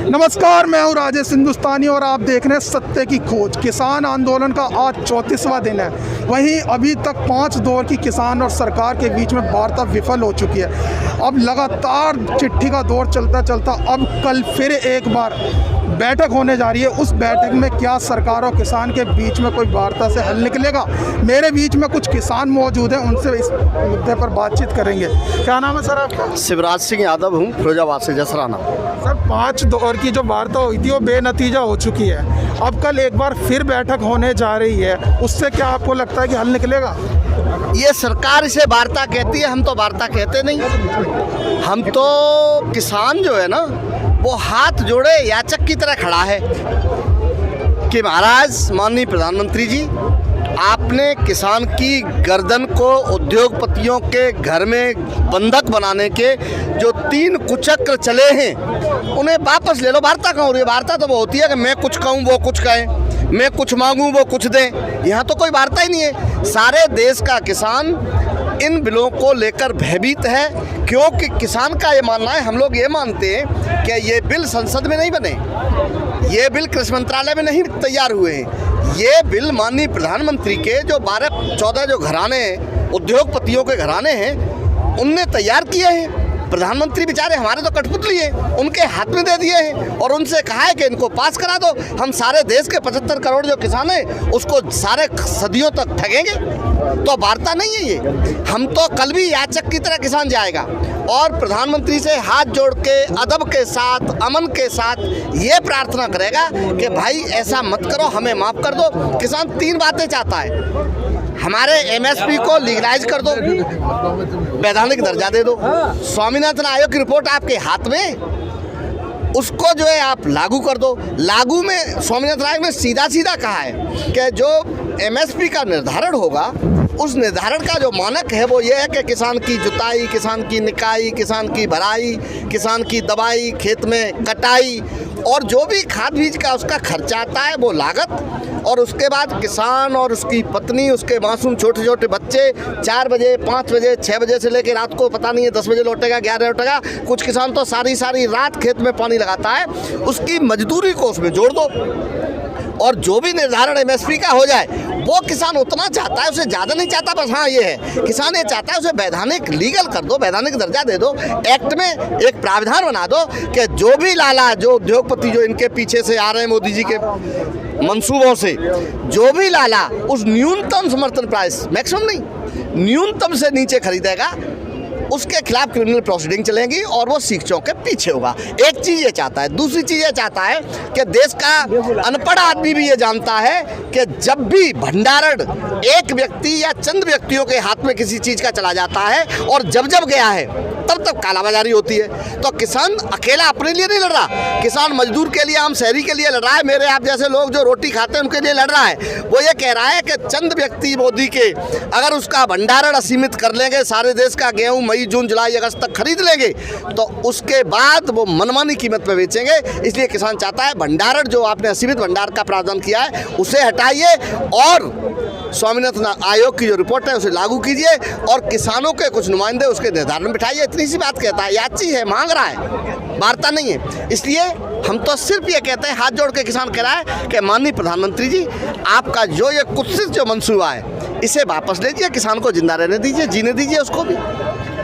नमस्कार, मैं हूँ राजेश हिंदुस्तानी और आप देख रहे हैं सत्य की खोज। किसान आंदोलन का आज 34वां दिन है। वहीं अभी तक 5 दौर की किसान और सरकार के बीच में वार्ता विफल हो चुकी है। अब लगातार चिट्ठी का दौर चलता चलता अब कल फिर एक बार बैठक होने जा रही है। उस बैठक में क्या सरकार और किसान के बीच में कोई वार्ता से हल निकलेगा? मेरे बीच में कुछ किसान मौजूद हैं, उनसे इस मुद्दे पर बातचीत करेंगे। क्या नाम है सर आपका? शिवराज सिंह यादव हूँ, फिरोजाबाद से जसराना। सर, 5 दौर की जो वार्ता हुई थी वो बेनतीजा हो चुकी है। अब कल एक बार फिर बैठक होने जा रही है, उससे क्या आपको लगता है कि हल निकलेगा? ये सरकार इसे वार्ता कहती है, हम तो वार्ता कहते नहीं। हम तो किसान जो है ना, वो हाथ जोड़े याचक की तरह खड़ा है कि महाराज, माननीय प्रधानमंत्री जी, आपने किसान की गर्दन को उद्योगपतियों के घर में बंधक बनाने के जो 3 कुचक्र चले हैं, उन्हें वापस ले लो। वार्ता कहाँ हो रही है? वार्ता तो वो होती है कि मैं कुछ कहूँ वो कुछ कहें, मैं कुछ मांगूँ वो कुछ दें। यहाँ तो कोई वार्ता ही नहीं है। सारे देश का किसान इन बिलों को लेकर भयभीत है, क्योंकि किसान का ये मानना है, हम लोग ये मानते हैं कि ये बिल संसद में नहीं बने, ये बिल कृषि मंत्रालय में नहीं तैयार हुए हैं। ये बिल माननीय प्रधानमंत्री के जो 12-14 जो घराने उद्योगपतियों के घराने हैं, उनने तैयार किए हैं। प्रधानमंत्री बेचारे हमारे तो कठपुतली हैं, उनके हाथ में दे दिए हैं और उनसे कहा है कि इनको पास करा दो। हम सारे देश के 75 करोड़ जो किसान हैं उसको सारे सदियों तक ठगेंगे। तो वार्ता नहीं है ये। हम तो कल भी याचक की तरह किसान जाएगा और प्रधानमंत्री से हाथ जोड़ के अदब के साथ, अमन के साथ ये प्रार्थना करेगा कि भाई ऐसा मत करो, हमें माफ़ कर दो। किसान 3 बातें चाहता है। हमारे MSP को लीगलाइज कर दो, वैधानिक दर्जा दे दो। स्वामीनाथन आयोग की रिपोर्ट आपके हाथ में, उसको जो है आप लागू कर दो। लागू में स्वामीनाथन आयोग ने सीधा कहा है कि जो MSP का निर्धारण होगा, उस निर्धारण का जो मानक है वो ये है कि किसान की जुताई, किसान की निकाई, किसान की भराई, किसान की दवाई, खेत में कटाई और जो भी खाद बीज का उसका खर्चा आता है वो लागत, और उसके बाद किसान और उसकी पत्नी, उसके मासूम छोटे छोटे बच्चे 4 बजे, 5 बजे, 6 बजे से लेकर रात को पता नहीं है 10 बजे लौटेगा, 11 लौटेगा। कुछ किसान तो सारी रात खेत में पानी लगाता है, उसकी मजदूरी को उसमें जोड़ दो और जो भी निर्धारण MSP का हो जाए वो किसान उतना चाहता है, उसे ज़्यादा नहीं चाहता। बस हाँ ये है, किसान ये चाहता है उसे वैधानिक लीगल कर दो, वैधानिक दर्जा दे दो। एक्ट में एक प्रावधान बना दो कि जो भी लाला, जो उद्योगपति जो इनके पीछे से आ रहे हैं मोदी जी के मंसूबों से, जो भी लाला उस न्यूनतम समर्थन प्राइस, मैक्सिमम नहीं, न्यूनतम से नीचे खरीदेगा, उसके खिलाफ क्रिमिनल प्रोसीडिंग चलेंगी और वो शिक्षकों के पीछे होगा। एक चीज़ ये चाहता है। दूसरी चीज़ ये चाहता है कि देश का अनपढ़ आदमी भी ये जानता है कि जब भी भंडारण एक व्यक्ति या चंद व्यक्तियों के हाथ में किसी चीज़ का चला जाता है और जब गया है तब कालाबाजारी होती है। तो किसान अकेला अपने लिए नहीं लड़ रहा, किसान मजदूर के लिए, आम शहरी के लिए लड़ रहा है। मेरे आप जैसे लोग जो रोटी खाते हैं उनके लिए लड़ रहा है। वो ये कह रहा है कि चंद व्यक्ति मोदी के अगर उसका भंडारण असीमित कर लेंगे, सारे देश का गेहूँ मई, जून, जुलाई, अगस्त तक खरीद लेंगे, तो उसके बाद वो मनमानी कीमत पे बेचेंगे। इसलिए किसान चाहता है भंडारण, जो आपने असीमित भंडार का प्रावधान किया है, उसे हटाइए और स्वामीनाथन आयोग की जो रिपोर्ट है उसे लागू कीजिए और किसानों के कुछ नुमाइंदे उसके निर्धारण में बिठाइए। इतनी सी बात कहता है। याची है, मांग रहा है, वार्ता नहीं है। इसलिए हम तो सिर्फ ये कहते हैं, हाथ जोड़ के किसान कह रहा है कि माननीय प्रधानमंत्री जी, आपका जो ये कुत्सित जो मंसूबा है इसे वापस लीजिए, किसान को जिंदा रहने दीजिए, जीने दीजिए उसको भी।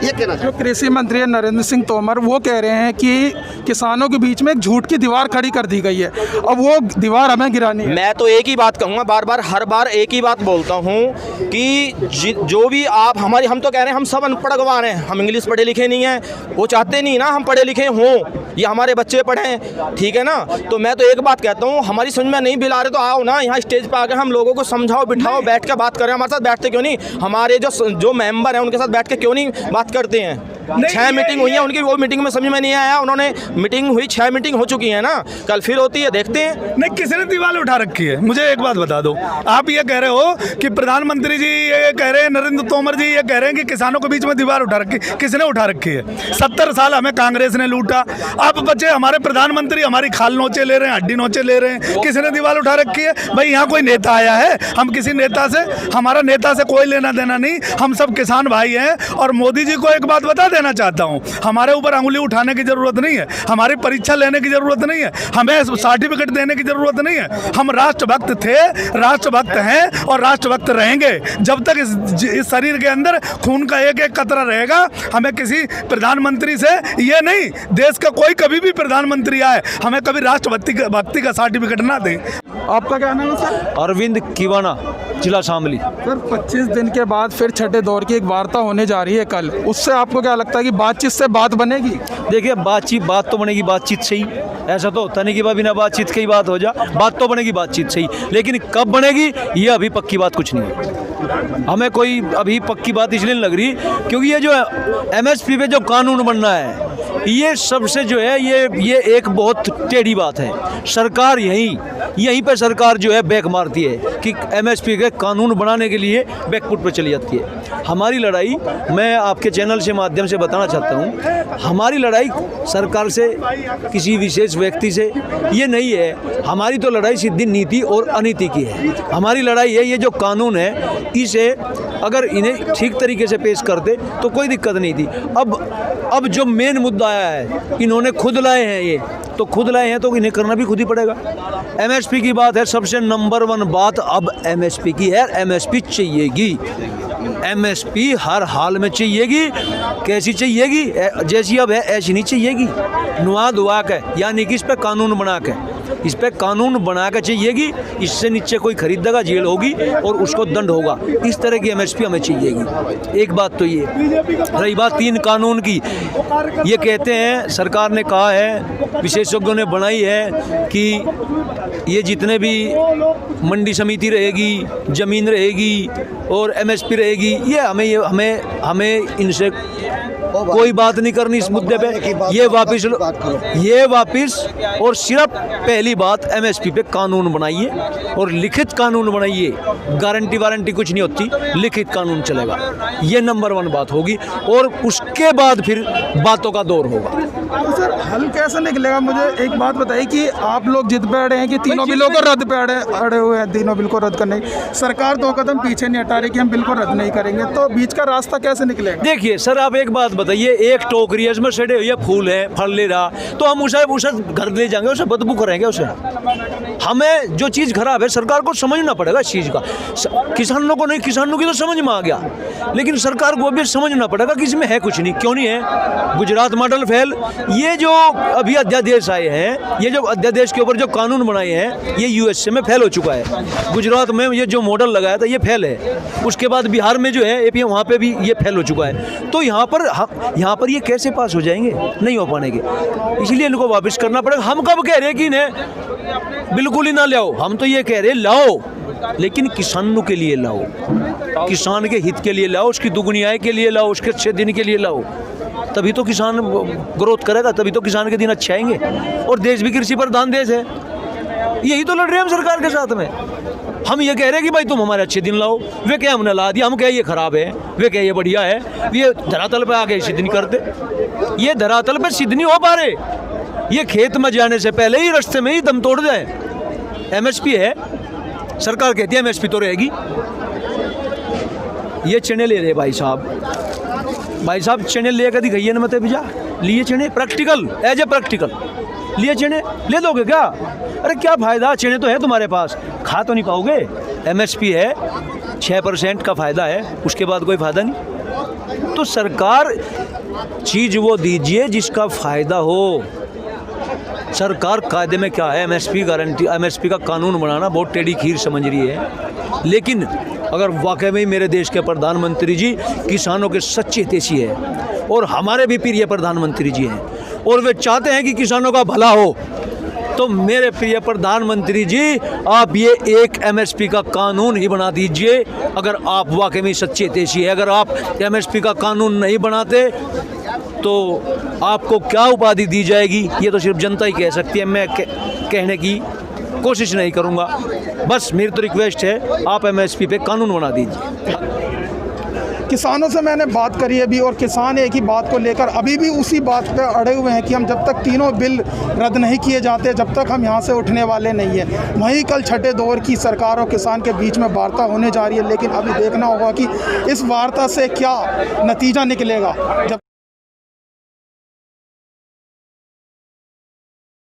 ये कहना जो कृषि मंत्री है नरेंद्र सिंह तोमर, वो कह रहे हैं कि किसानों के बीच में एक झूठ की दीवार खड़ी कर दी गई है, अब वो दीवार हमें गिरानी है। मैं तो एक ही बात कहूँगा, हर बार एक ही बात बोलता हूँ कि जो भी आप हम तो कह रहे हैं, हम सब अनपढ़ गंवार हैं, हम इंग्लिश पढ़े लिखे नहीं हैं। वो चाहते नहीं ना हम पढ़े लिखे हों, ये हमारे बच्चे पढ़ें, ठीक है ना। तो मैं तो एक बात कहता हूँ, हमारी समझ में नहीं बिल आ रहे तो आओ ना यहाँ स्टेज पर आकर हम लोगों को समझाओ, बिठाओ, बैठ कर बात करें। हमारे साथ बैठते क्यों नहीं? हमारे जो मेंबर हैं उनके साथ बैठ के क्यों नहीं बात करते हैं? 6 मीटिंग हुई है उनकी, वो मीटिंग में समझ में नहीं आया। उन्होंने मीटिंग हुई, 6 मीटिंग हो चुकी है ना, कल फिर होती है, देखते हैं। नहीं, किसने दीवार उठा रखी है? मुझे एक बात बता दो। आप ये कह रहे हो कि प्रधानमंत्री जी ये कह रहे हैं, नरेंद्र तोमर जी ये कह रहे हैं कि किसानों के बीच में दीवार उठा रखी। किसने उठा रखी है? 70 साल हमें कांग्रेस ने लूटा। अब बच्चे हमारे प्रधानमंत्री हमारी खाल नोचे ले रहे हैं, हड्डी नोचे ले रहे हैं। किसने दीवार उठा रखी है? भाई यहाँ कोई नेता आया है, हम किसी नेता से, हमारा नेता से कोई लेना देना नहीं, हम सब किसान भाई हैं और मोदी जी मोदी को एक बात बता देना चाहता हूँ, हमारे ऊपर अंगुली उठाने की जरूरत नहीं है, हमारी परीक्षा लेने की जरूरत नहीं है, हमें सर्टिफिकेट देने की जरूरत नहीं है। हम राष्ट्रभक्त थे, राष्ट्रभक्त हैं और राष्ट्रभक्त रहेंगे। जब तक इस शरीर के अंदर खून का एक एक कतरा रहेगा, हमें किसी प्रधानमंत्री से ये नहीं, देश का कोई कभी भी प्रधानमंत्री आए हमें कभी राष्ट्रभक्ति का सर्टिफिकेट ना दे। आपका क्या नाम है सर? अरविंद किवाना, जिला शामली। सर 25 दिन के बाद फिर छठे दौर की एक वार्ता होने जा रही है कल, उससे आपको क्या लगता है कि बातचीत से बात बनेगी? देखिए बात तो बनेगी बातचीत से ही, ऐसा तो होता नहीं कि बिना बातचीत की बात हो जा, बात तो बनेगी बातचीत से ही, लेकिन कब बनेगी ये अभी पक्की बात कुछ नहीं है। हमें कोई अभी पक्की बात इसलिए नहीं लग रही क्योंकि ये जो MSP पे जो कानून बनना है ये सबसे जो है ये एक बहुत टेढ़ी बात है। सरकार यहीं पे सरकार जो है बैक मारती है कि MSP के कानून बनाने के लिए बैकफुट पर चली जाती है। हमारी लड़ाई, मैं आपके चैनल से माध्यम से बताना चाहता हूँ, हमारी लड़ाई सरकार से, किसी विशेष व्यक्ति से ये नहीं है। हमारी तो लड़ाई सीधी नीति और अनीति की है। हमारी लड़ाई है ये जो कानून है इसे अगर इन्हें ठीक तरीके से पेश करते तो कोई दिक्कत नहीं थी। अब जो मेन मुद्दा आया है, इन्होंने खुद लाए हैं, ये तो खुद लाए हैं तो इन्हें करना भी खुद ही पड़ेगा। MSP की बात है, सबसे नंबर 1 बात अब MSP की है। MSP चाहिएगी, MSP हर हाल में चाहिएगी। कैसी चाहिएगी? जैसी अब है ऐसी नहीं चाहिएगी, नुआ दुआ के, यानी कि इस पर कानून बना के, इस पर कानून बना के चाहिएगी। इससे नीचे कोई खरीदेगा जेल होगी और उसको दंड होगा। इस तरह की MSP हमें चाहिएगी। एक बात तो ये रही बात 3 कानून की, ये कहते हैं, सरकार ने कहा है, विशेषज्ञों ने बनाई है कि ये जितने भी मंडी समिति रहेगी, ज़मीन रहेगी और MSP रहेगी, ये हमें इनसे कोई बात नहीं करनी इस मुद्दे पे। ये वापस और सिर्फ पहली बात MSP पे कानून बनाइए और लिखित कानून बनाइए। गारंटी वारंटी कुछ नहीं होती, लिखित कानून चलेगा। ये नंबर 1 बात होगी और उसके बाद फिर बातों का दौर होगा। तो सर हल कैसे निकलेगा? मुझे एक बात बताइए कि आप लोग जिद पे अड़े हैं कि तीनों बिलों को रद्द पे अड़े हुए हैं, तीनों बिल को रद्द करने, सरकार 2 कदम पीछे नहीं हटा रही कि हम बिल को रद्द नहीं करेंगे, तो बीच का रास्ता कैसे निकलेगा? देखिए सर, आप एक बात बताइए, एक टोकरी है, इसमें सड़े हुए फूल है, फल ले रहा, तो हम उसे घर ले जाएंगे, उसे बदबू करेंगे उसे? हमें जो चीज़ खराब है सरकार को समझना पड़ेगा इस चीज़ का। किसानों को नहीं, किसानों की तो समझ में आ गया, लेकिन सरकार को भी समझना पड़ेगा कि इसमें है कुछ नहीं। क्यों नहीं है? गुजरात मॉडल फेल, ये जो अभी अध्यादेश आए हैं, ये जो अध्यादेश के ऊपर जो कानून बनाए हैं, ये USA में फेल हो चुका है। गुजरात में ये जो मॉडल लगाया था ये फेल है। उसके बाद बिहार में जो है AP, वहाँ पे भी ये फेल हो चुका है। तो यहाँ पर ये कैसे पास हो जाएंगे? नहीं हो पाएंगे, इसलिए इनको वापस करना पड़ेगा। हम कब कह रहे हैं कि इन्हें बिल्कुल ही ना लाओ, हम तो ये कह रहे हैं लाओ, लेकिन किसानों के लिए लाओ, किसान के हित के लिए लाओ, उसकी दुगनी आय के लिए लाओ, उसके अच्छे दिन के लिए लाओ, तभी तो किसान ग्रोथ करेगा, तभी तो किसान के दिन अच्छे आएंगे। और देश भी कृषि प्रधान देश है, यही तो लड़ रहे हैं हम सरकार के साथ में। हम ये कह रहे हैं कि भाई तुम हमारे अच्छे दिन लाओ, वे क्या हमने ला दिया, हम क्या ये खराब है, वे क्या ये बढ़िया है, ये धरातल पे आके सिद्ध नहीं करते। ये धरातल पे सिद्ध नहीं हो पा रहे, ये खेत में जाने से पहले ही रास्ते में ही दम तोड़ जाए। MSP है, सरकार कहती है MSP तो रहेगी। ये चने ले रहे भाई साहब चने लेकर दिखाइए ना, मत भैया लिए चने, प्रैक्टिकल एज ए प्रैक्टिकल लिए चने ले लोगे क्या? अरे क्या फ़ायदा, चने तो है तुम्हारे पास, खा तो नहीं पाओगे। MSP है, 6% का फ़ायदा है, उसके बाद कोई फ़ायदा नहीं। तो सरकार चीज़ वो दीजिए जिसका फ़ायदा हो। सरकार कायदे में क्या है, MSP गारंटी, MSP का कानून बनाना बहुत टेढ़ी खीर समझ रही है। लेकिन अगर वाकई में मेरे देश के प्रधानमंत्री जी किसानों के सच्चे हितैषी है और हमारे भी प्रिय प्रधानमंत्री जी हैं और वे चाहते हैं कि किसानों का भला हो, तो मेरे प्रिय प्रधानमंत्री जी आप ये एक MSP का कानून ही बना दीजिए। अगर आप वाकई में सच्चे हितैषी है, अगर आप MSP का कानून नहीं बनाते तो आपको क्या उपाधि दी जाएगी ये तो सिर्फ जनता ही कह सकती है। मैं कहने की कोशिश नहीं करूँगा। बस मेरी तो रिक्वेस्ट है, आप MSP पे कानून बना दीजिए। किसानों से मैंने बात करी है भी, और किसान एक ही बात को लेकर अभी भी उसी बात पे अड़े हुए हैं कि हम जब तक तीनों बिल रद्द नहीं किए जाते जब तक हम यहाँ से उठने वाले नहीं हैं। वहीं कल छठे दौर की सरकार और किसान के बीच में वार्ता होने जा रही है, लेकिन अभी देखना होगा कि इस वार्ता से क्या नतीजा निकलेगा। जब